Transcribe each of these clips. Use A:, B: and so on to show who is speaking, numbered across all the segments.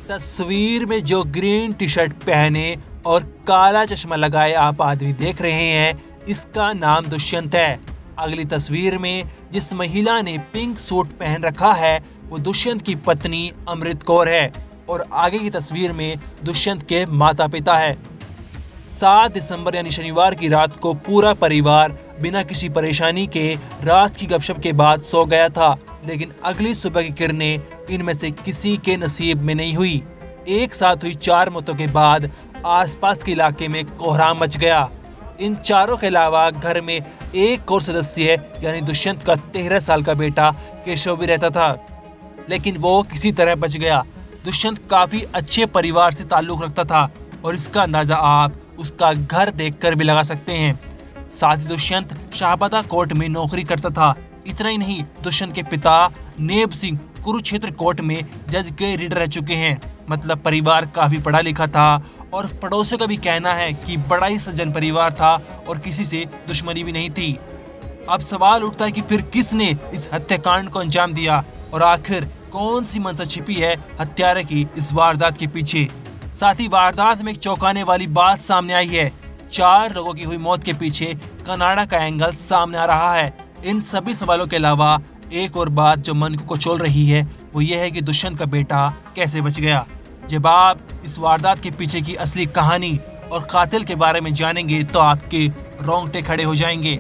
A: तस्वीर में जो ग्रीन टी शर्ट पहने और काला चश्मा लगाए आप आदमी देख रहे हैं, इसका नाम दुष्यंत है। अगली तस्वीर में जिस महिला ने पिंक सूट पहन रखा है वो दुष्यंत की पत्नी अमृत कौर है और आगे की तस्वीर में दुष्यंत के माता पिता है। 7 दिसंबर यानी शनिवार की रात को पूरा परिवार बिना किसी परेशानी के रात की गपशप के बाद सो गया था, लेकिन अगली सुबह की किरणें इनमें से किसी के नसीब में नहीं हुई। एक साथ हुई 4 मौतों के बाद आसपास के इलाके में कोहराम मच गया। इन चारों के अलावा घर में एक और सदस्य यानी दुष्यंत का 13 साल का बेटा केशव भी रहता था, लेकिन वो किसी तरह बच गया। दुष्यंत काफी अच्छे परिवार से ताल्लुक रखता था और इसका अंदाजा आप उसका घर देखकर भी लगा सकते हैं। साथ ही दुष्यंत शाहबादा कोर्ट में नौकरी करता था। इतना ही नहीं, दुष्यंत के पिता नेब सिंह कुरुक्षेत्र कोर्ट में जज के रीडर रह चुके हैं। मतलब परिवार काफी पढ़ा लिखा था और पड़ोसियों का भी कहना है कि बड़ा ही सज्जन परिवार था और किसी से दुश्मनी भी नहीं थी। अब सवाल उठता है कि फिर किसने इस हत्याकांड को अंजाम दिया और आखिर कौन सी मंशा छिपी है हत्यारे की इस वारदात के पीछे। साथ ही वारदात में एक चौंकाने वाली बात सामने आई है। 4 लोगों की हुई मौत के पीछे कनाडा का एंगल सामने आ रहा है। इन सभी सवालों के अलावा एक और बात जो मन को कुचल रही है वो ये है कि दुष्यंत का बेटा कैसे बच गया। जब आप इस वारदात के पीछे की असली कहानी और कातिल के बारे में जानेंगे तो आपके रोंगटे खड़े हो जाएंगे।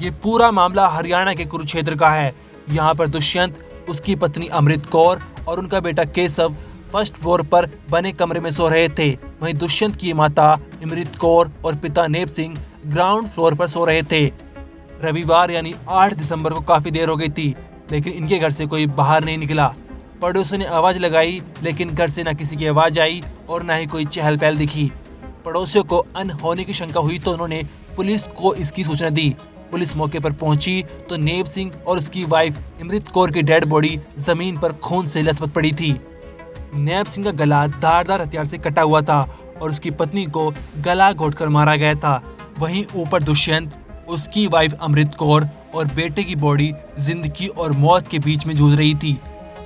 A: ये पूरा मामला हरियाणा के कुरुक्षेत्र का है। यहाँ पर दुष्यंत, उसकी पत्नी अमृत कौर और उनका बेटा केशव फर्स्ट फ्लोर पर बने कमरे में सो रहे थे। वहीं दुष्यंत की माता अमृत कौर और पिता नेब सिंह ग्राउंड फ्लोर पर सो रहे थे। रविवार यानी 8 दिसंबर को काफी देर हो गई थी, लेकिन इनके घर से कोई बाहर नहीं निकला। पड़ोसियों ने आवाज लगाई, लेकिन घर से न किसी की आवाज आई और न ही कोई चहल पहल दिखी। पड़ोसियों को अनहोनी की शंका हुई तो उन्होंने पुलिस को इसकी सूचना दी। पुलिस मौके पर पहुंची तो नेब सिंह और उसकी वाइफ अमृत कौर की डेड बॉडी जमीन पर खून से लथपथ पड़ी थी। नेब सिंह का गला धारदार हथियार से कटा हुआ था और उसकी पत्नी को गला घोटकर मारा गया था। वहीं ऊपर दुष्यंत, उसकी वाइफ अमृत कौर और बेटे की बॉडी जिंदगी और मौत के बीच में जूझ रही थी।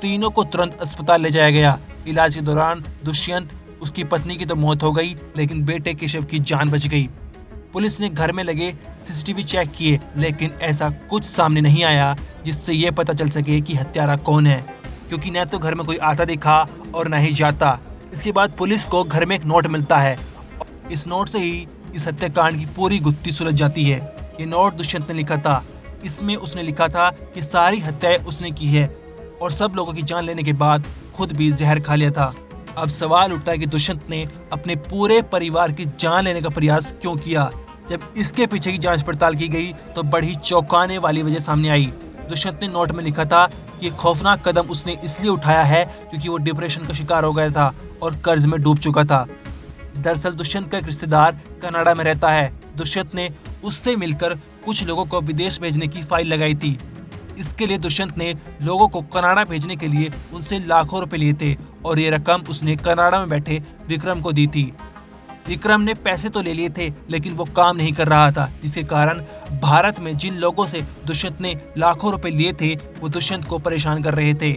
A: तीनों को तुरंत अस्पताल ले जाया गया। इलाज के दौरान दुष्यंत, उसकी पत्नी की तो मौत हो गई, लेकिन बेटे केशव की जान बच गई। पुलिस ने घर में लगे सीसीटीवी चेक किए, लेकिन ऐसा कुछ सामने नहीं आया जिससे ये पता चल सके कि हत्यारा कौन है, क्योंकि न तो घर में कोई आता दिखा और न ही जाता। इसके बाद पुलिस को घर में एक नोट मिलता है। इस नोट से ही इस हत्याकांड की पूरी गुत्थी सुलझ जाती है। ये नोट दुष्यंत ने लिखा था। इसमें उसने लिखा था कि सारी हत्याएं उसने की है और सब लोगों की जान लेने के बाद खुद भी जहर खा लिया था। अब सवाल उठता है कि दुष्यंत ने अपने पूरे परिवार की जान लेने का प्रयास क्यों किया। जब इसके पीछे की जांच पड़ताल की गई तो बड़ी चौंकाने वाली वजह सामने आई। दुष्यंत ने नोट में लिखा था कि खौफनाक कदम उसने इसलिए उठाया है क्योंकि वो डिप्रेशन का शिकार हो गया था और कर्ज में डूब चुका था। दरअसल दुष्यंत का एक रिश्तेदार कनाडा में रहता है। दुष्यंत ने उससे मिलकर कुछ लोगों को विदेश भेजने की फाइल लगाई थी। इसके लिए दुष्यंत ने लोगों को कनाडा भेजने के लिए उनसे लाखों रुपए लिए थे और ये रकम उसने कनाडा में बैठे विक्रम को दी थी। विक्रम ने पैसे तो ले लिए थे, लेकिन वो काम नहीं कर रहा था, जिसके कारण भारत में जिन लोगों से दुष्यंत ने लाखों रुपए लिए थे वो दुष्यंत को परेशान कर रहे थे।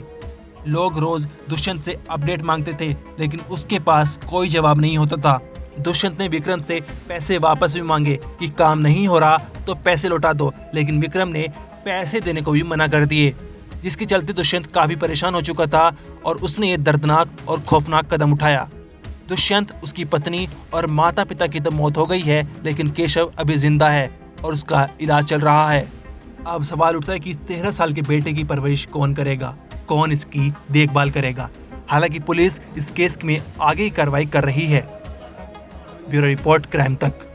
A: लोग रोज दुष्यंत से अपडेट मांगते थे, लेकिन उसके पास कोई जवाब नहीं होता था। दुष्यंत ने विक्रम से पैसे वापस भी मांगे कि काम नहीं हो रहा तो पैसे लौटा दो, लेकिन विक्रम ने पैसे देने को भी मना कर दिए, जिसके चलते दुष्यंत काफी परेशान हो चुका था और उसने ये दर्दनाक और खौफनाक कदम उठाया। दुष्यंत, उसकी पत्नी और माता पिता की तो मौत हो गई है, लेकिन केशव अभी जिंदा है और उसका इलाज चल रहा है। अब सवाल उठता है कि 13 साल के बेटे की परवरिश कौन करेगा, कौन इसकी देखभाल करेगा। हालांकि पुलिस इस केस में आगे की कार्रवाई कर रही है। ब्यूरो रिपोर्ट, क्राइम तक।